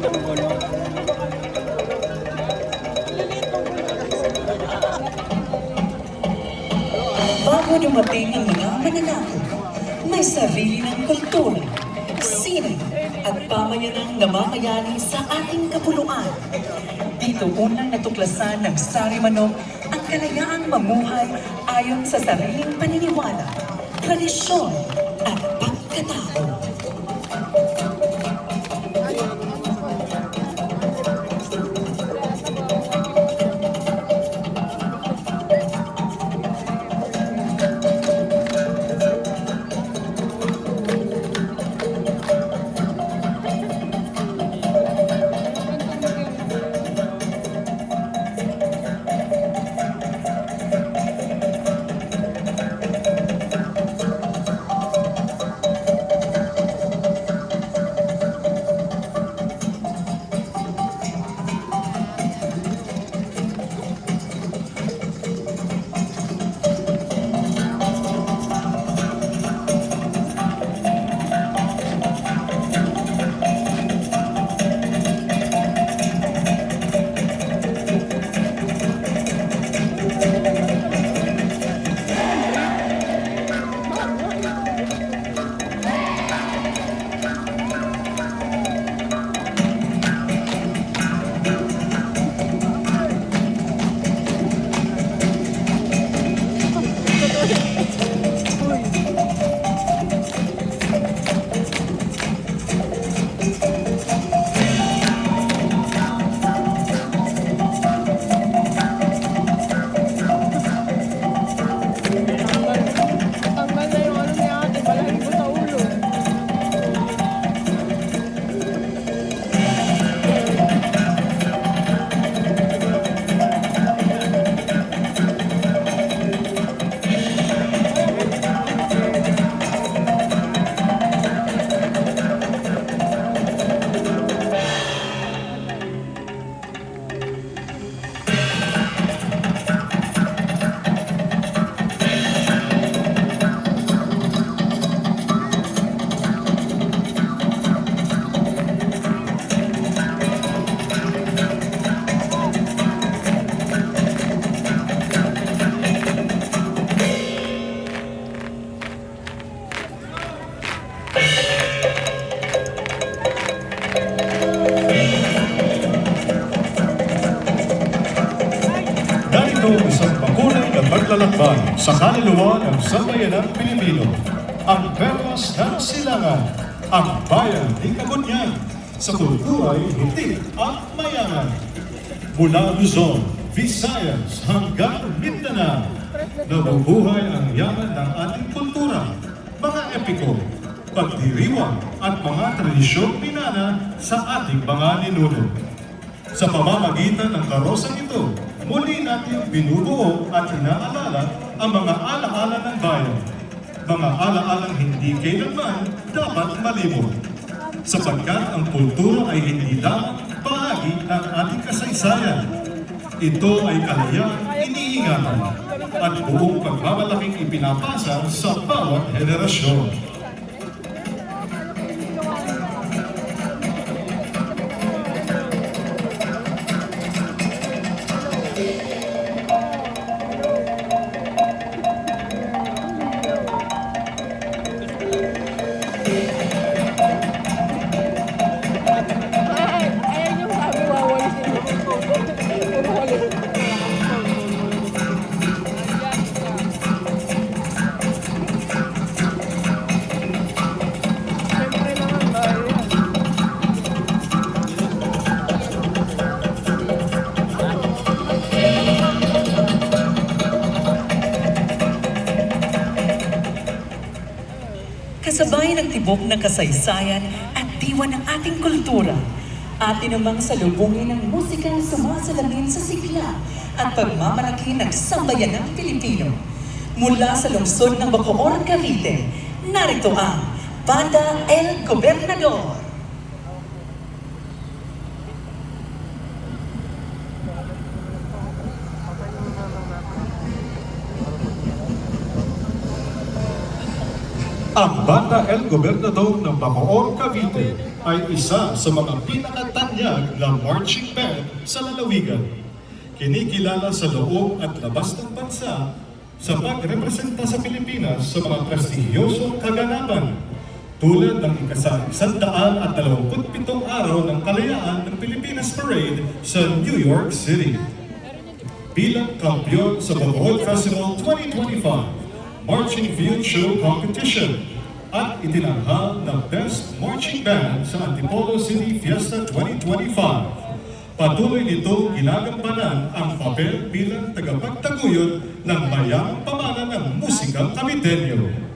Bago dumating ang mga mananakop, may sarili ng kultura, sine at pamayanang namamayani sa ating kapuluan. Dito unang natuklasan ng Sari Manok ang kalayaang mamuhay ayon sa sariling paniniwala, tradisyon at pagkatao. Isang pakulay na maglalakbay sa kaluluwa ng sambayanang Pilipino, ang Perlas ng Silangan, ang bayan ni Kagunyan, sa kultura'y hitik at mayaman. Mula Luzon, Visayas hanggang Mindanao, nabubuhay ang yaman ng ating kultura, mga epiko, pagdiriwang at mga tradisyong pinana sa ating mga ninuno. Sa pamamagitan ng karosang ito, muli natin binubuo at inaalala ang mga alaala ng bayan. Mga alaalang hindi kailanman dapat malimot. Sapagkat ang kultura ay hindi lamang bahagi ng ating kasaysayan. Ito ay kalayaan iniingatan at buong pagmamalaking ipinapasa sa bawat henerasyon. Kasabay ng tibok ng kasaysayan at diwa ng ating kultura, atin namang salubungin ng musikang sumasalamin sa sigla at pagmamalaki ng sambayanang Pilipino. Mula sa lungsod ng Bacoor, Cavite, narito ang Banda El Gobernador. Ang Banda El Gobernador ng Bacoor, Cavite ay isa sa mga pinakatanyag na marching band sa lalawigan. Kinikilala sa loob at labas ng bansa sa pagrepresenta sa Pilipinas sa mga prestigyosong kaganapan tulad ng ika-127 araw ng kalayaan ng Pilipinas Parade sa New York City. Bilang kampiyon sa Bacoor Festival 2025 Marching Field Show Competition at itinanghal ng Best Marching Band sa Antipolo City Fiesta 2025. Patuloy nito ginagampanan ang papel bilang tagapagtaguyod ng mayamang pamana ng musikang Caviteño.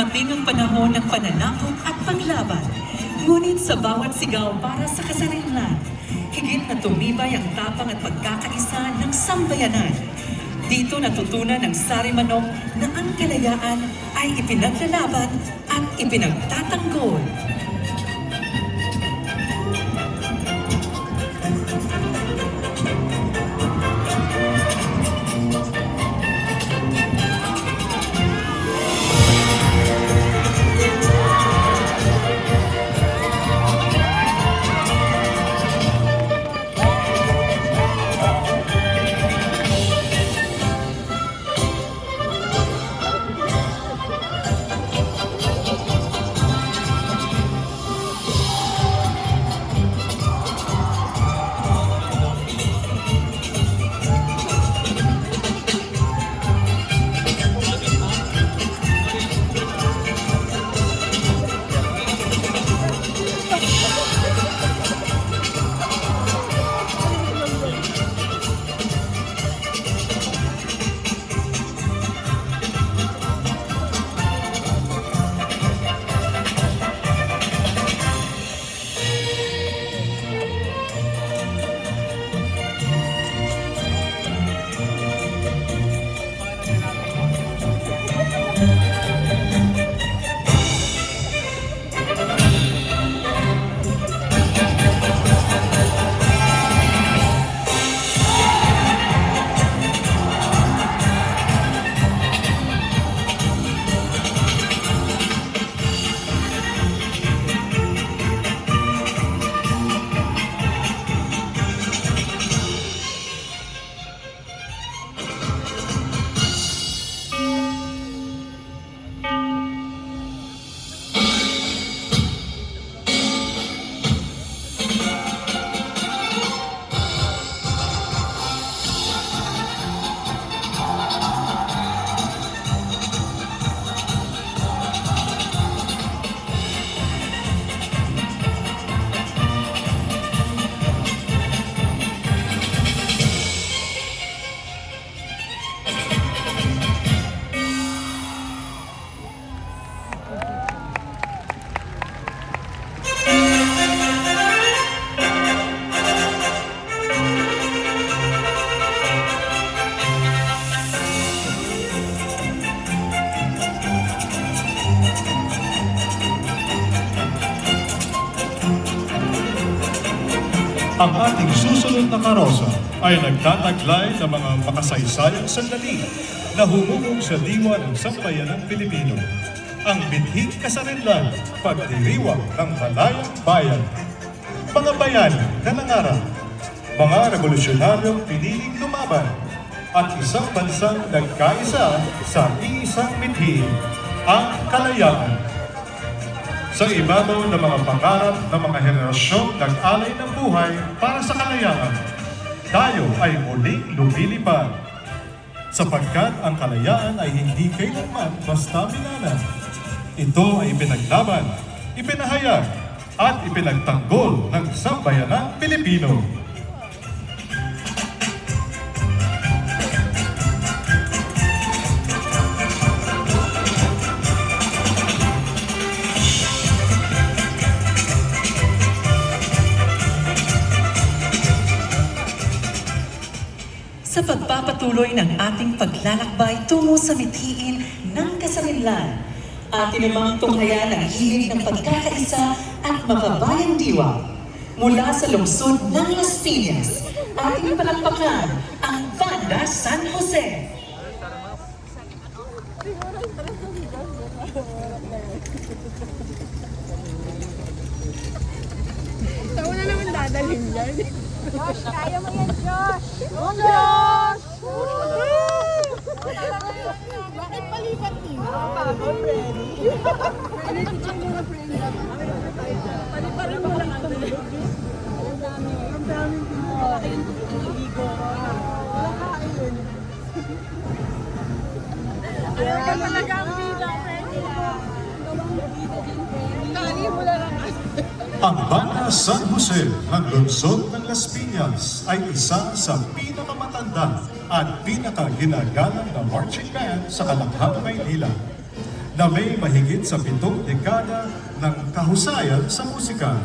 dumating ang panahon ng pananakot at paglaban. Ngunit sa bawat sigaw para sa kasarinlan, higit na tumibay ang tapang at pagkakaisa ng sambayanan. Dito natutunan ng Sari Manok na ang kalayaan ay ipinaglalaban at ipinagtatanggol. Ang ating susunod na karosa ay nagtataglay ng mga makasaysayang sandali na humubog sa diwa ng sambayanang Pilipino. Ang binhing kasarinlan, pagdiriwang ng malayang bayan. Mga bayani na nangarap, mga revolusyonaryong piniling lumaban, at isang bansang nagkaisa sa iisang mithi, ang kalayaan. Sa ibabaw ng mga pangarap ng mga henerasyon nag-alay ng buhay para sa kalayaan, tayo ay muling lumilipad. Sapagkat ang kalayaan ay hindi kailanman basta minana. Ito ay ipinaglaban, ipinahayag, at ipinagtanggol ng sambayanang Pilipino. Sa pagpapatuloy ng ating paglalakbay tungo sa mithiin ng kasarinlan, atin namang tunghayan ang hilig ng pagkakaisa at makabayang diwa. Mula sa lungsod ng Las Piñas, ating palakpakan ang Banda San Jose. Saan na naman dadalhin yan? Josh, kaya mo yan, Josh! Josh! Bakit palipat niyo? Pagod, ready? Ready to check mga friend naman. Paliparin mo lang ang dami. Ang daming pinaka yung ligo. Wala kain. Ayaw ka talaga ang bilang, friend nila. Kali mo lang ang Ang Banda San Jose ng lungsod ng Las Piñas ay isa sa pinakamatanda at pinakaginagalang na marching band sa Kalanghang, Maynila na may mahigit sa 7 dekada ng kahusayan sa musika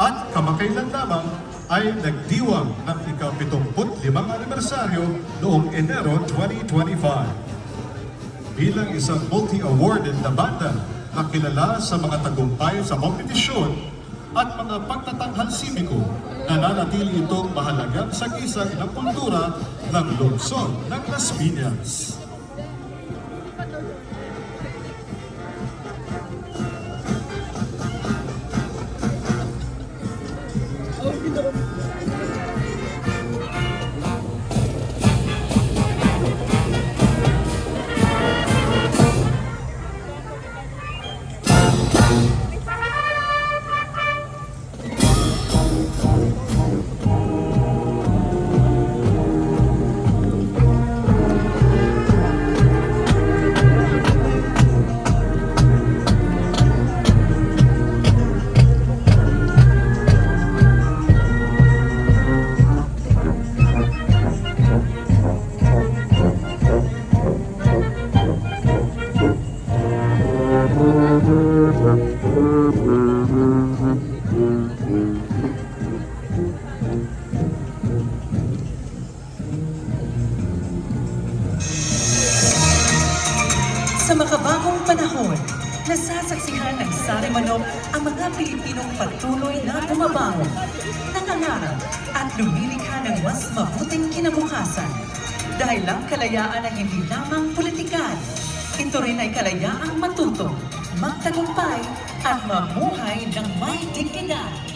at kamakailan lamang ay nagdiwang ng ika-75 anibersaryo noong Enero 2025. Bilang isang multi-awarded na banda na kilala sa mga tagumpay sa kompetisyon at mga pagtatanghal simiko, nananatili itong mahalagang sagisag ng kultura ng lungsod ng Las Piñas. Sa makabagong panahon, nasasaksihan ng Sari-Manok ang mga Pilipinong patuloy na bumabangon, nangangarap at lumilikha ng mas mabuting kinabukasan. Dahil ang kalayaan ay hindi lamang politikan, ito rin ay kalayaang matuto, magtagumpay at mamuhay ng may dignidad.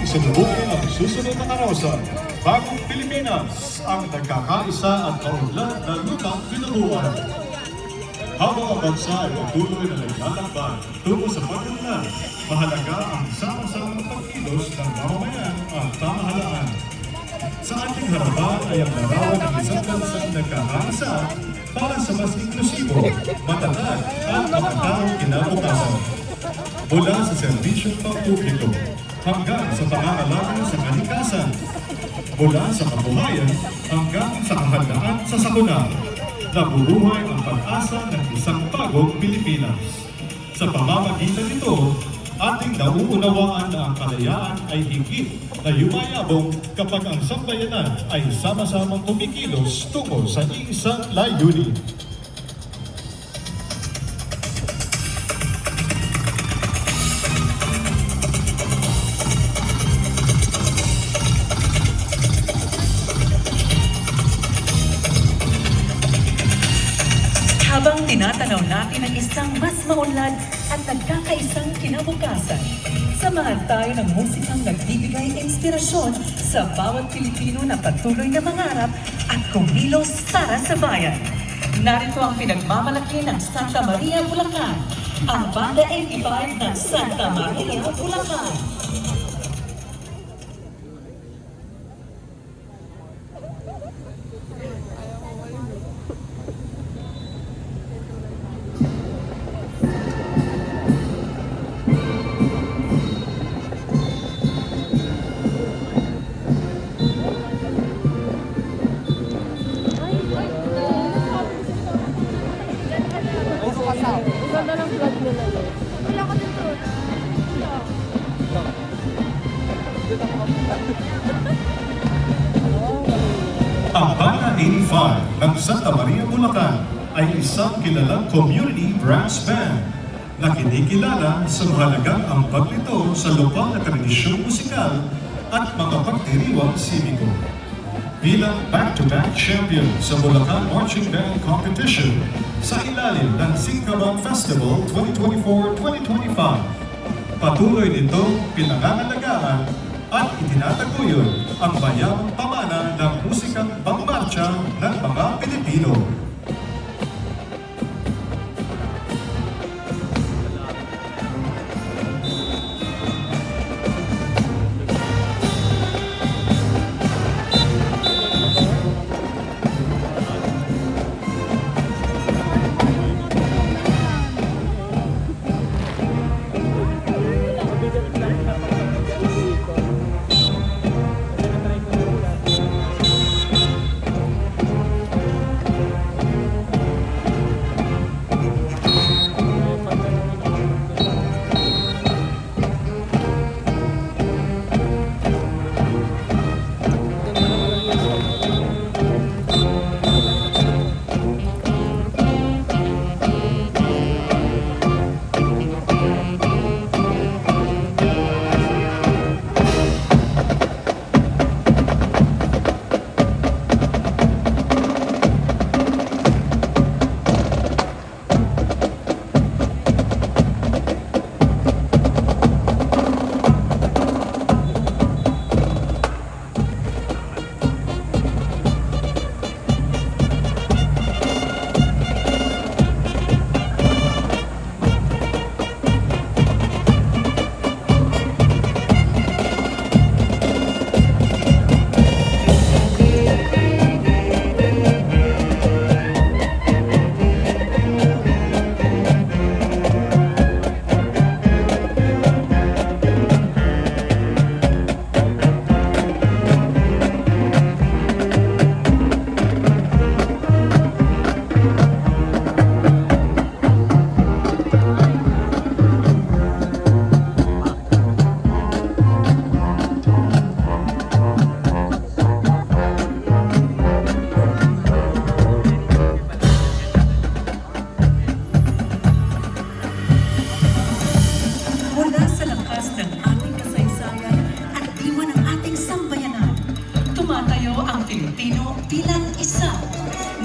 Sinubukin ang susunod na karosan. Bagong Pilipinas, ang nagkakaisa at kaunlad na lutang binubuan. Habang ang bansa ay patuloy na naglalakbay tungo sa pagkakla, mahalaga ang sama-samang pagkilos ng mamamayan at pamahalaan. Sa ating harapan ay ang larawan ng isang bansang nagkakaisa para sa mas inklusibo, matatag at makataong kinabukasan. Mula sa serbisyong pampubliko hanggang sa pangangalaga sa kalikasan, mula sa kabuhayan hanggang sa kahandaan sa sakuna, nabubuhay ang pag-asa ng isang bagong Pilipinas. Sa pamamagitan nito, ating nauunawaan na ang kalayaan ay higit na yumayabong kapag ang sambayanan ay sama-samang kumikilos tungo sa isang layunin. Habang tinatanaw natin ang isang mas maunlad at nagkakaisang kinabukasan, samahan tayo ng musikang nagbibigay inspirasyon sa bawat Pilipino na patuloy na mangarap at kumilos para sa bayan. Narito ang pinagmamalaki ng Santa Maria, Bulacan, ang Banda 85 ng Santa Maria, Bulacan. Ang ganda ng vlog nila yun. Wala ka dito. Ang Banda 85 ng Santa Maria, Bulacan ay isang kilalang community brass band na kinikilala sa mahalagang ambag nito sa lokal na tradisyong musikal at mga pagdiriwang sibiko. Bilang back-to-back champion sa Bulacan Marching Band Competition sa ilalim ng Singkaban Festival 2024-2025, patuloy nitong pinangangalagaan at itinataguyod ang bayang pamana ng musikang pangmarcha ng mga Pilipino.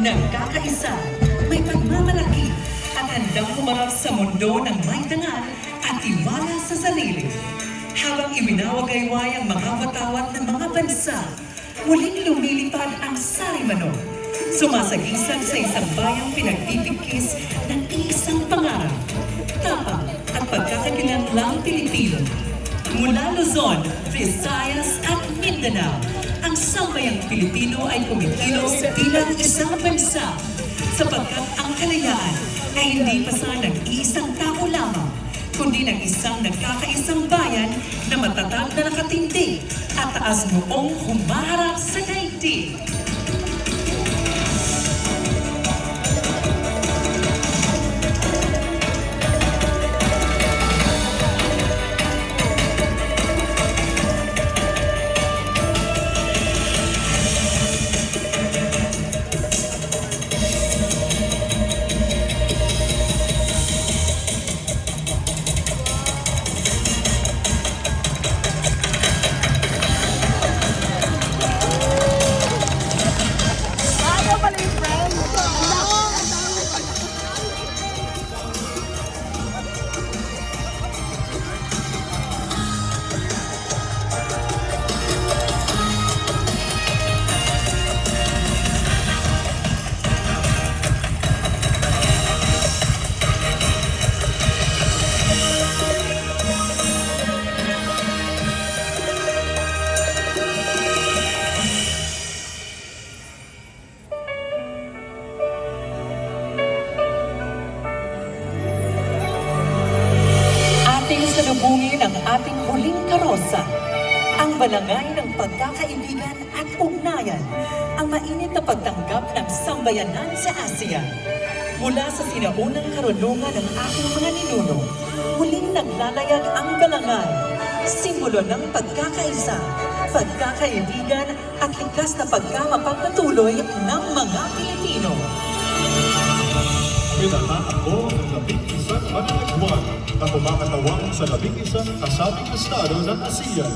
nagkakaisa, may pagmamalaki at handang humarap sa mundo ng may dangal at tiwala sa sarili. Habang iwinawagayway ang mga watawat ng mga bansa, muling lumilipad ang Sarimano, sumasagisag sa isang bayang pinagtitipkis ng isang pangarap, tapang at pagkakakilanlang Pilipino. Mula Luzon, Visayas at Mindanao, ang sambayang Pilipino ay kumikilos bilang isang bansa sapagkat ang kalayaan ay hindi pa sa nag-iisang tao lamang, kundi ng isang nagkakaisang bayan na matatag na nakatindig at taas noong humaharap sa daigdig. Ano pala yung friend? Ating salubungin ang ating huling karosa, ang balangay ng pagkakaibigan at ugnayan, ang mainit na pagtanggap ng sambayanan sa Asia. Mula sa sinaunang karunungan ng ating mga ninuno, muling naglalayag ang balangay, simbolo ng pagkakaisa, pagkakaibigan at likas na pagkamapagpatuloy ng mga Pilipino. Pinatatakbo ng 11 mananagwan na kumakatawan sa 11 kasabing estado ng ASEAN.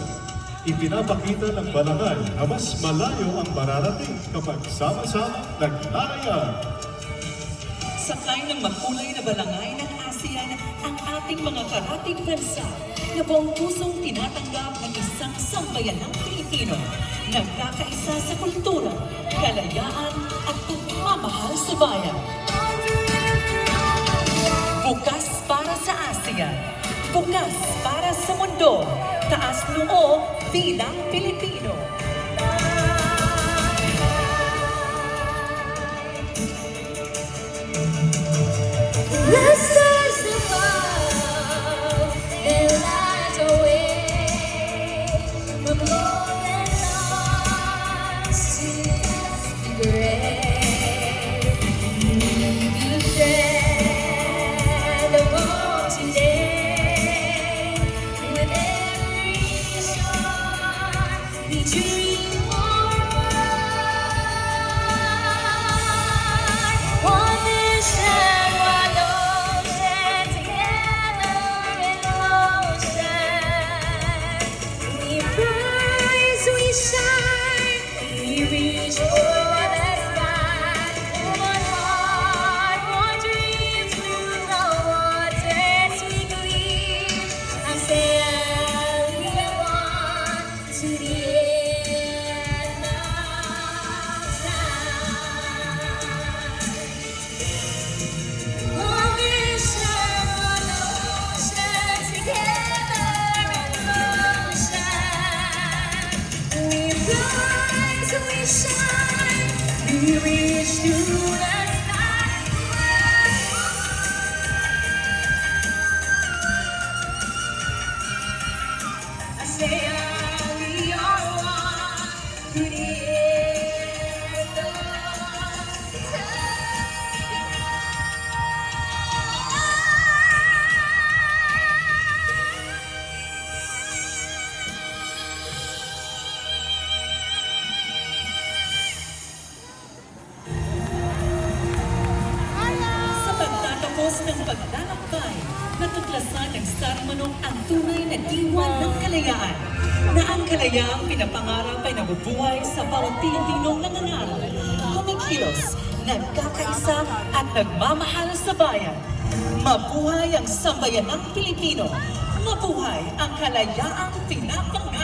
Ipinapakita ng balangay na mas malayo ang mararating kapag sama-sama naglalaya. Sakay ng makulay na balangay ng ASEAN ang ating mga karating bansa na buong pusong tinatanggap ng isang sambayanang Pilipino, nagkakaisa sa kultura, kalayaan at pagmamahal sa bayan. Bukas para sa ASEAN, bukas para sa mundo, taas noo bilang Pilipino. The stars above, they light away from golden lost to the grave. You tread the road today with every star. We dream one mission, one ocean, together in motion. We rise, we shine, we reach for the sky. One heart, one dream through the waters we gleam. I sail, we are one to the end of time. One mission, one ocean, together in motion. We rise, we shine, we reach to the sky. I say, we are one to the end of Sa pagtatapos ng paglalakbay, natuklasan ng Sarmanong ang tunay na diwan ng kalayaan, na ang kalayaang pinapangarap ay nabubuhay sa bawat Pilipinong nangangarap, kumikilos, nagkakaisa at nagmamahal sa bayan. Mabuhay ang sambayanang Pilipino! Mabuhay ang kalayaang pinapangarap!